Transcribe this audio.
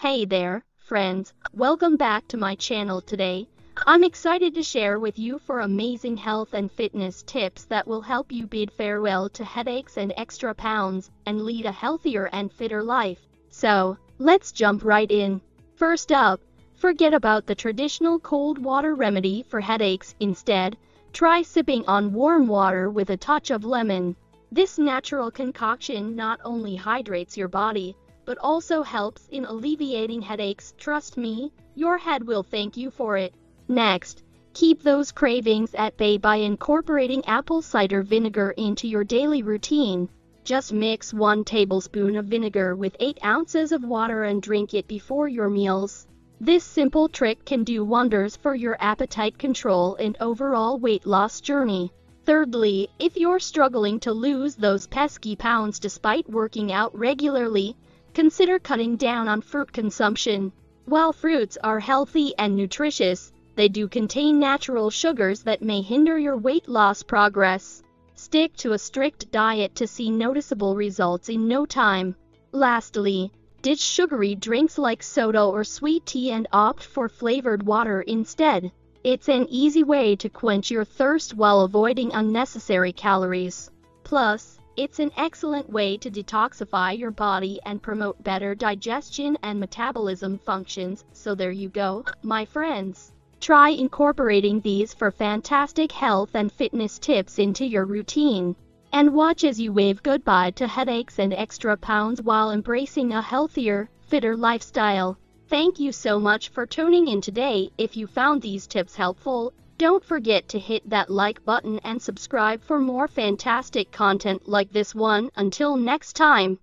Hey there, friends. Welcome back to my channel today. I'm excited to share with you for amazing health and fitness tips that will help you bid farewell to headaches and extra pounds and lead a healthier and fitter life. So, let's jump right in. First up, forget about the traditional cold water remedy for headaches. Instead, try sipping on warm water with a touch of lemon. This natural concoction not only hydrates your body, but also helps in alleviating headaches. Trust me, your head will thank you for it. Next, keep those cravings at bay by incorporating apple cider vinegar into your daily routine. Just mix 1 tablespoon of vinegar with 8 ounces of water and drink it before your meals. This simple trick can do wonders for your appetite control and overall weight loss journey. Thirdly, if you're struggling to lose those pesky pounds despite working out regularly, consider cutting down on fruit consumption. While fruits are healthy and nutritious, they do contain natural sugars that may hinder your weight loss progress. Stick to a strict diet to see noticeable results in no time. Lastly, ditch sugary drinks like soda or sweet tea and opt for flavored water instead. It's an easy way to quench your thirst while avoiding unnecessary calories. Plus, it's an excellent way to detoxify your body and promote better digestion and metabolism functions. So there you go, my friends. Try incorporating these for fantastic health and fitness tips into your routine. And watch as you wave goodbye to headaches and extra pounds while embracing a healthier, fitter lifestyle. Thank you so much for tuning in today. If you found these tips helpful, don't forget to hit that like button and subscribe for more fantastic content like this one. Until next time.